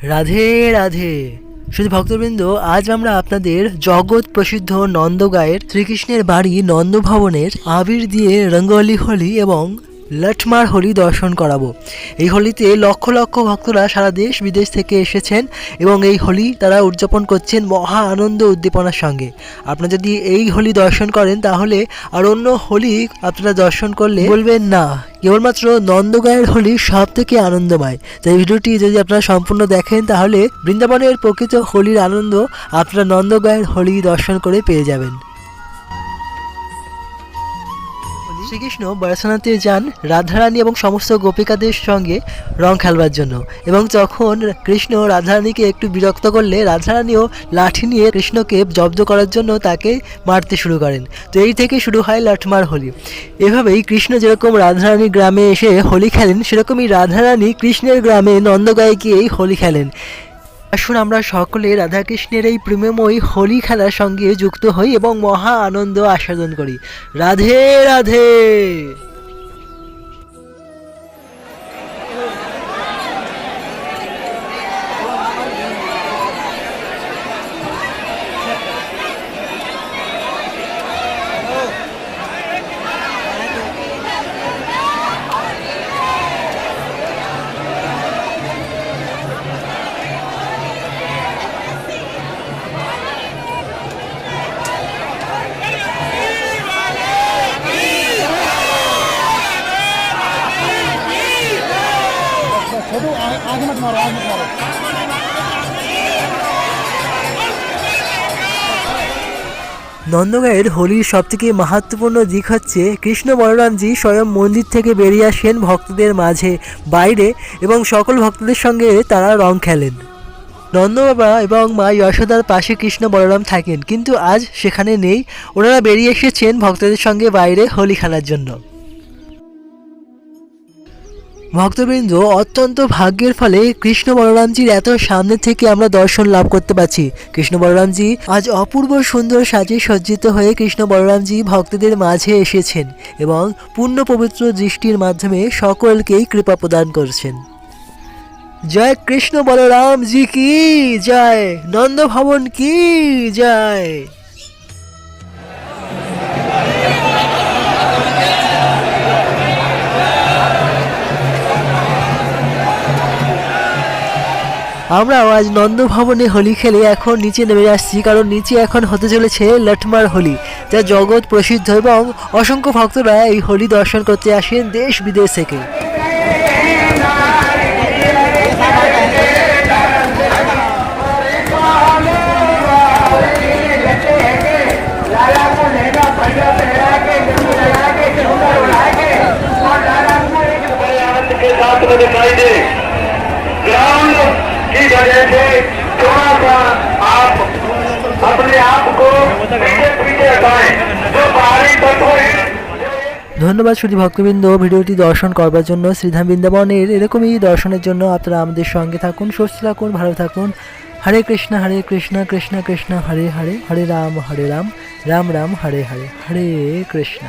রাধে রাধে শুধু ভক্তবৃন্দ, আজ আমরা আপনাদের জগৎ প্রসিদ্ধ নন্দগাঁয়ের শ্রীকৃষ্ণের বাড়ি নন্দভবনের আবির দিয়ে রঙ্গোলি হোলি এবং লঠমার হোলি দর্শন করাবো। এই হোলিতে লক্ষ লক্ষ ভক্তরা সারা দেশ বিদেশ থেকে এসেছেন এবং এই হোলি তারা উদযাপন করছেন মহা আনন্দ উদ্দীপনার সঙ্গে। আপনারা যদি এই হোলি দর্শন করেন তাহলে আর অন্য হোলি আপনারা দর্শন করলে বলবেন না, কেবলমাত্র নন্দগাঁয়ের হোলি সব থেকে আনন্দময়। তাই ভিডিওটি যদি আপনারা সম্পূর্ণ দেখেন তাহলে বৃন্দাবনের প্রকৃত হোলির আনন্দ আপনারা নন্দগাঁয়ের হোলি দর্শন করে পেয়ে যাবেন। শ্রীকৃষ্ণ বরসানাতে যান রাধারানী এবং সমস্ত গোপিকাদের সঙ্গে রং খেলবার জন্য, এবং যখন কৃষ্ণ রাধারানীকে একটু বিরক্ত করলে রাধারানীও লাঠি নিয়ে কৃষ্ণকে জব্দ করার জন্য তাকে মারতে শুরু করেন। তো এই থেকে শুরু হয় লঠমার হোলি। এভাবেই কৃষ্ণ যেরকম রাধারানীর গ্রামে এসে হোলি খেলেন, সেরকমই রাধারানী কৃষ্ণের গ্রামে নন্দগাঁয়ে গিয়েই হোলি খেলেন। আসুন আমরা সকলে রাধাকৃষ্ণের এই প্রেমময় হোলি খেলার সঙ্গে যুক্ত হই এবং মহা আনন্দ আস্বাদন করি। রাধে রাধে। নন্দগাঁয়ের হোলির সবথেকে মাহাত্ম্যপূর্ণ দিক হচ্ছে কৃষ্ণ বলরামজি স্বয়ং মন্দির থেকে বেরিয়ে আসেন ভক্তদের মাঝে বাইরে এবং সকল ভক্তদের সঙ্গে তারা রং খেলেন। নন্দবাবা এবং মা যশোদার পাশে কৃষ্ণ বলরাম থাকেন, কিন্তু আজ সেখানে নেই। ওনারা বেরিয়ে এসেছেন ভক্তদের সঙ্গে বাইরে হোলি খেলার জন্য। ভক্তবৃন্দ, অত্যন্ত ভাগ্যের ফলে কৃষ্ণ বলরামজির এত সামনে থেকে আমরা দর্শন লাভ করতে পারছি। কৃষ্ণ বলরামজি আজ অপূর্ব সুন্দর সাজে সজ্জিত হয়ে কৃষ্ণ বলরামজি ভক্তদের মাঝে এসেছেন এবং পূর্ণ পবিত্র দৃষ্টির মাধ্যমে সকলকেই কৃপা প্রদান করছেন। জয় কৃষ্ণ বলরামজি কি জয়, নন্দভবন কি জয়। আমরা আজ নন্দভবনে হোলি খেলে এখন নিচে নেমে আসছি, কারণ নিচে এখন হতে চলেছে লঠমার হোলি, যা জগৎ প্রসিদ্ধ এবং অসংখ্য ভক্তরা এই হোলি দর্শন করতে আসেন দেশ বিদেশ থেকে। ধন্যবাদ শুধু ভক্তবৃন্দ, ভিডিওটি দর্শন করবার জন্য। শ্রীধাম বৃন্দাবনের এরকমই দর্শনের জন্য আপনারা আমাদের সঙ্গে থাকুন, সুস্থ থাকুন, ভালো থাকুন। হরে কৃষ্ণ কৃষ্ণ কৃষ্ণ হরে হরে, হরে রাম রাম রাম হরে হরে, হরে কৃষ্ণ।